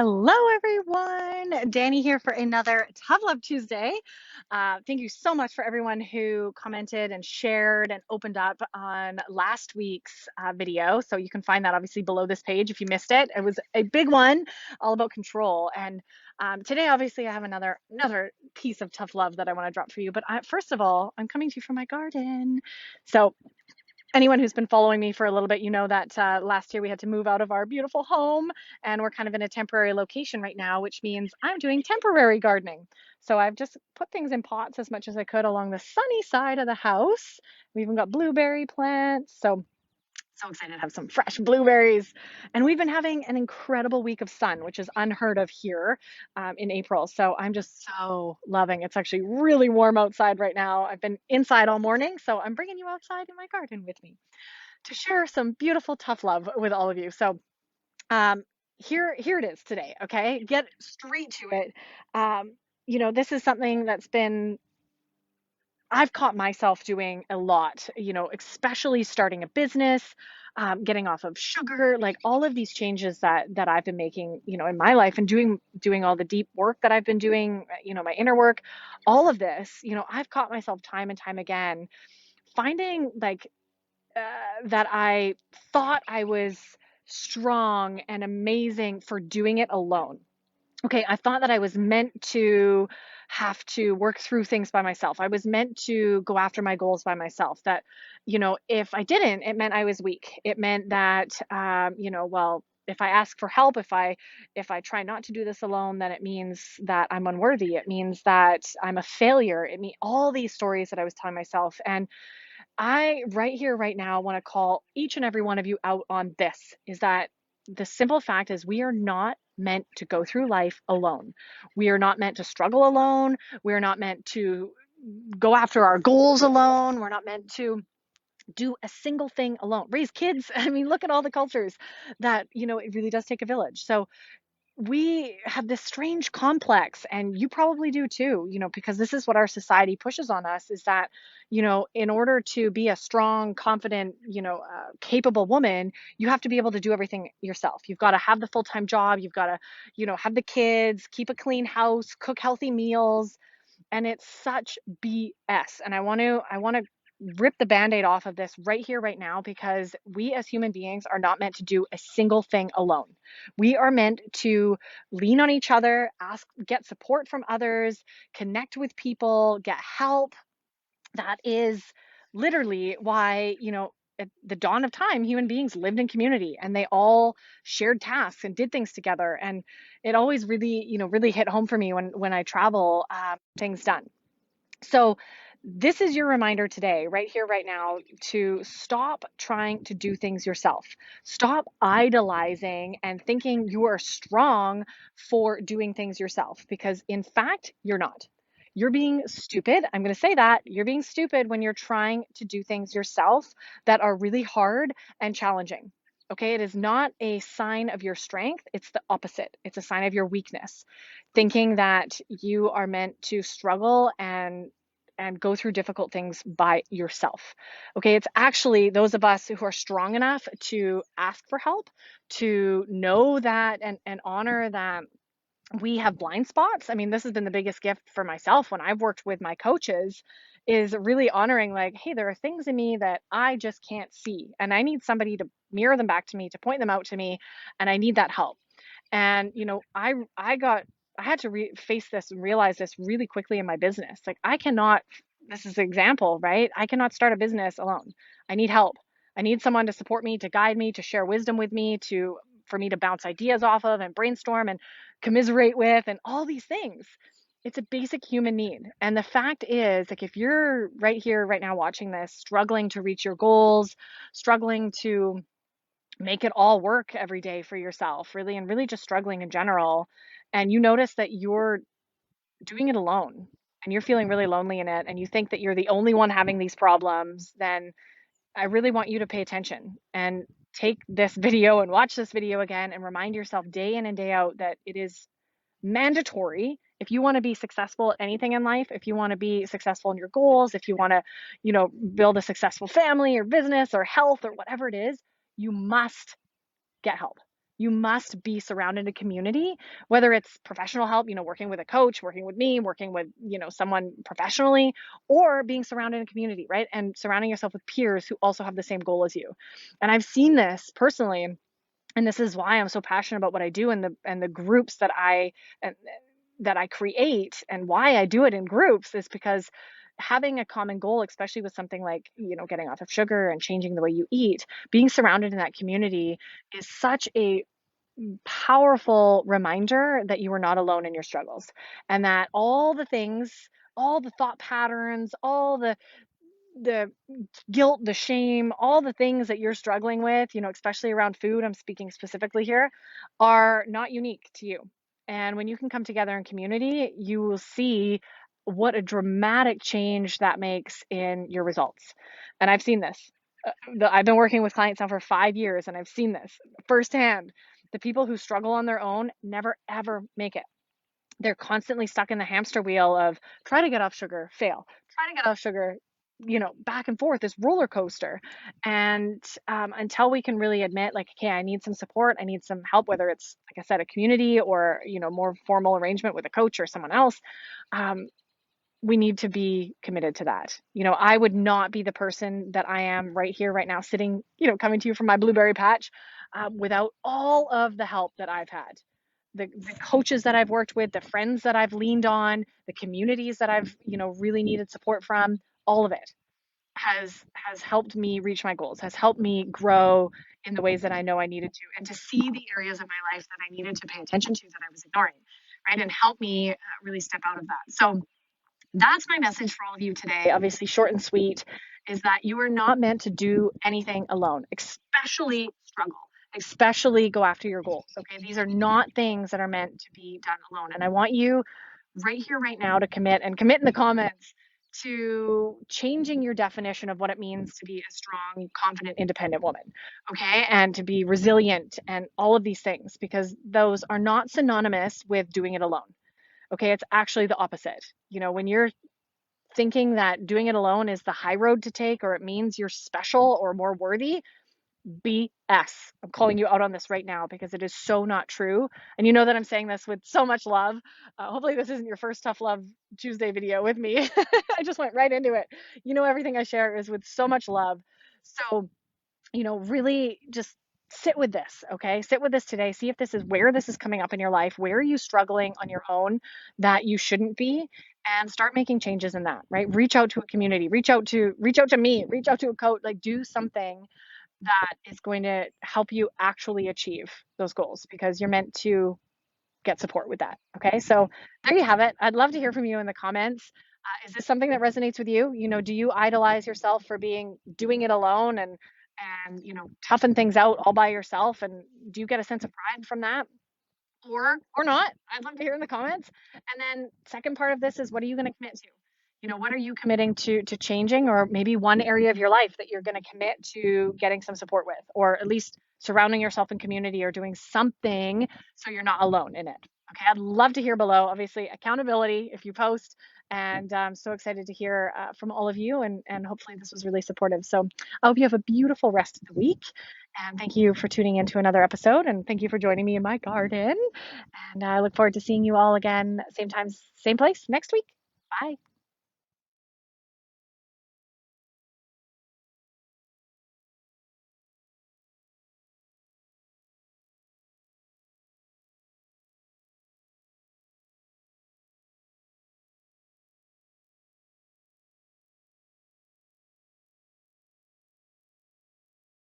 Hello, everyone. Danny here for another Tough Love Tuesday. Thank you so much for everyone who commented and shared and opened up on last week's video. So you can find that obviously below this page if you missed it. It was a big one, all about control. And today, obviously, I have another piece of tough love that I want to drop for you. But first of all, I'm coming to you from my garden. So anyone who's been following me for a little bit, you know that last year we had to move out of our beautiful home and we're kind of in a temporary location right now, which means I'm doing temporary gardening. So I've just put things in pots as much as I could along the sunny side of the house. We even got blueberry plants. So excited to have some fresh blueberries. And we've been having an incredible week of sun, which is unheard of here in April. So I'm just so loving. It's actually really warm outside right now. I've been inside all morning, so I'm bringing you outside in my garden with me to share some beautiful tough love with all of you. So um, here it is today. Okay, get straight to it. This is something that's been I've caught myself doing a lot, especially starting a business, getting off of sugar, like all of these changes that I've been making, in my life and doing all the deep work that I've been doing, my inner work, all of this, I've caught myself time and time again finding that I thought I was strong and amazing for doing it alone. Okay, I thought that I was meant to have to work through things by myself. I was meant to go after my goals by myself. That, if I didn't, it meant I was weak. It meant that, well, if I ask for help, if I try not to do this alone, then it means that I'm unworthy. It means that I'm a failure. It means all these stories that I was telling myself. And I, right here, right now, want to call each and every one of you out on this is that the simple fact is we are not meant to go through life alone. We are not meant to struggle alone. We are not meant to go after our goals alone. We're not meant to do a single thing alone. Raise kids. I mean, look at all the cultures that, it really does take a village. So we have this strange complex, and you probably do too, because this is what our society pushes on us is that, in order to be a strong, confident, capable woman, you have to be able to do everything yourself. You've got to have the full-time job. You've got to, have the kids, keep a clean house, cook healthy meals. And it's such BS. And I want to rip the band-aid off of this right here, right now, because we as human beings are not meant to do a single thing alone. We are meant to lean on each other, get support from others, connect with people, get help. That is literally why, at the dawn of time, human beings lived in community and they all shared tasks and did things together. And it always really, really hit home for me when I travel, things done. So, this is your reminder today, right here, right now, to stop trying to do things yourself. Stop idolizing and thinking you are strong for doing things yourself, because in fact, you're not. You're being stupid. I'm going to say that. You're being stupid when you're trying to do things yourself that are really hard and challenging. Okay, it is not a sign of your strength. It's the opposite. It's a sign of your weakness, thinking that you are meant to struggle and go through difficult things by yourself. Okay, it's actually those of us who are strong enough to ask for help, to know that and honor that we have blind spots. I mean, this has been the biggest gift for myself when I've worked with my coaches, is really honoring, like, hey, there are things in me that I just can't see, and I need somebody to mirror them back to me, to point them out to me, and I need that help. And I had to face this and realize this really quickly in my business. Like, I cannot, this is an example, right? I cannot start a business alone. I need help. I need someone to support me, to guide me, to share wisdom with me, to for me to bounce ideas off of and brainstorm and commiserate with and all these things. It's a basic human need. And the fact is, like, if you're right here, right now watching this, struggling to reach your goals, struggling to make it all work every day for yourself, really, and really just struggling in general, and you notice that you're doing it alone and you're feeling really lonely in it, and you think that you're the only one having these problems, then I really want you to pay attention and take this video and watch this video again and remind yourself day in and day out that it is mandatory if you want to be successful at anything in life, if you want to be successful in your goals, if you want to, build a successful family or business or health or whatever it is, you must get help. You must be surrounded in community, whether it's professional help, working with a coach, working with me, working with, someone professionally, or being surrounded in community, right? And surrounding yourself with peers who also have the same goal as you. And I've seen this personally, and this is why I'm so passionate about what I do, and the groups and that I create, and why I do it in groups is because having a common goal, especially with something like, getting off of sugar and changing the way you eat, being surrounded in that community is such a powerful reminder that you are not alone in your struggles, and that all the things, all the thought patterns, all the guilt, the shame, all the things that you're struggling with, especially around food, I'm speaking specifically here, are not unique to you. And when you can come together in community, you will see what a dramatic change that makes in your results. And I've seen this. I've been working with clients now for 5 years, and I've seen this firsthand. The people who struggle on their own never ever make it. They're constantly stuck in the hamster wheel of try to get off sugar, fail, try to get off sugar, back and forth, this roller coaster. And until we can really admit, like, okay, I need some support, I need some help, whether it's, like I said, a community or, more formal arrangement with a coach or someone else, um, we need to be committed to that. I would not be the person that I am right here, right now, sitting, coming to you from my blueberry patch, without all of the help that I've had. The coaches that I've worked with, the friends that I've leaned on, the communities that I've, really needed support from, all of it has helped me reach my goals, has helped me grow in the ways that I know I needed to, and to see the areas of my life that I needed to pay attention to that I was ignoring, right? And help me really step out of that. So that's my message for all of you today. Obviously, short and sweet, is that you are not meant to do anything alone, especially struggle, especially go after your goals. Okay. These are not things that are meant to be done alone. And I want you right here, right now, to commit, and commit in the comments to changing your definition of what it means to be a strong, confident, independent woman. Okay. And to be resilient and all of these things, because those are not synonymous with doing it alone. Okay, it's actually the opposite. When you're thinking that doing it alone is the high road to take, or it means you're special or more worthy, BS. I'm calling you out on this right now because it is so not true. And you know that I'm saying this with so much love. Hopefully, this isn't your first Tough Love Tuesday video with me. I just went right into it. Everything I share is with so much love. So, really just sit with this, okay? Sit with this today. See if this is where this is coming up in your life. Where are you struggling on your own that you shouldn't be? And start making changes in that, right? Reach out to a community, reach out to me, reach out to a coach, like do something that is going to help you actually achieve those goals, because you're meant to get support with that. Okay. So there you have it. I'd love to hear from you in the comments. Is this something that resonates with you? Do you idolize yourself for doing it alone and toughen things out all by yourself? And do you get a sense of pride from that? Or not? I'd love to hear in the comments. And then second part of this is, what are you going to commit to? What are you committing to changing, or maybe one area of your life that you're going to commit to getting some support with, or at least surrounding yourself in community or doing something so you're not alone in it. Okay, I'd love to hear below. Obviously, accountability if you post, and I'm so excited to hear from all of you, and hopefully this was really supportive. So I hope you have a beautiful rest of the week, and thank you for tuning in to another episode, and thank you for joining me in my garden, and I look forward to seeing you all again, same time, same place next week. Bye.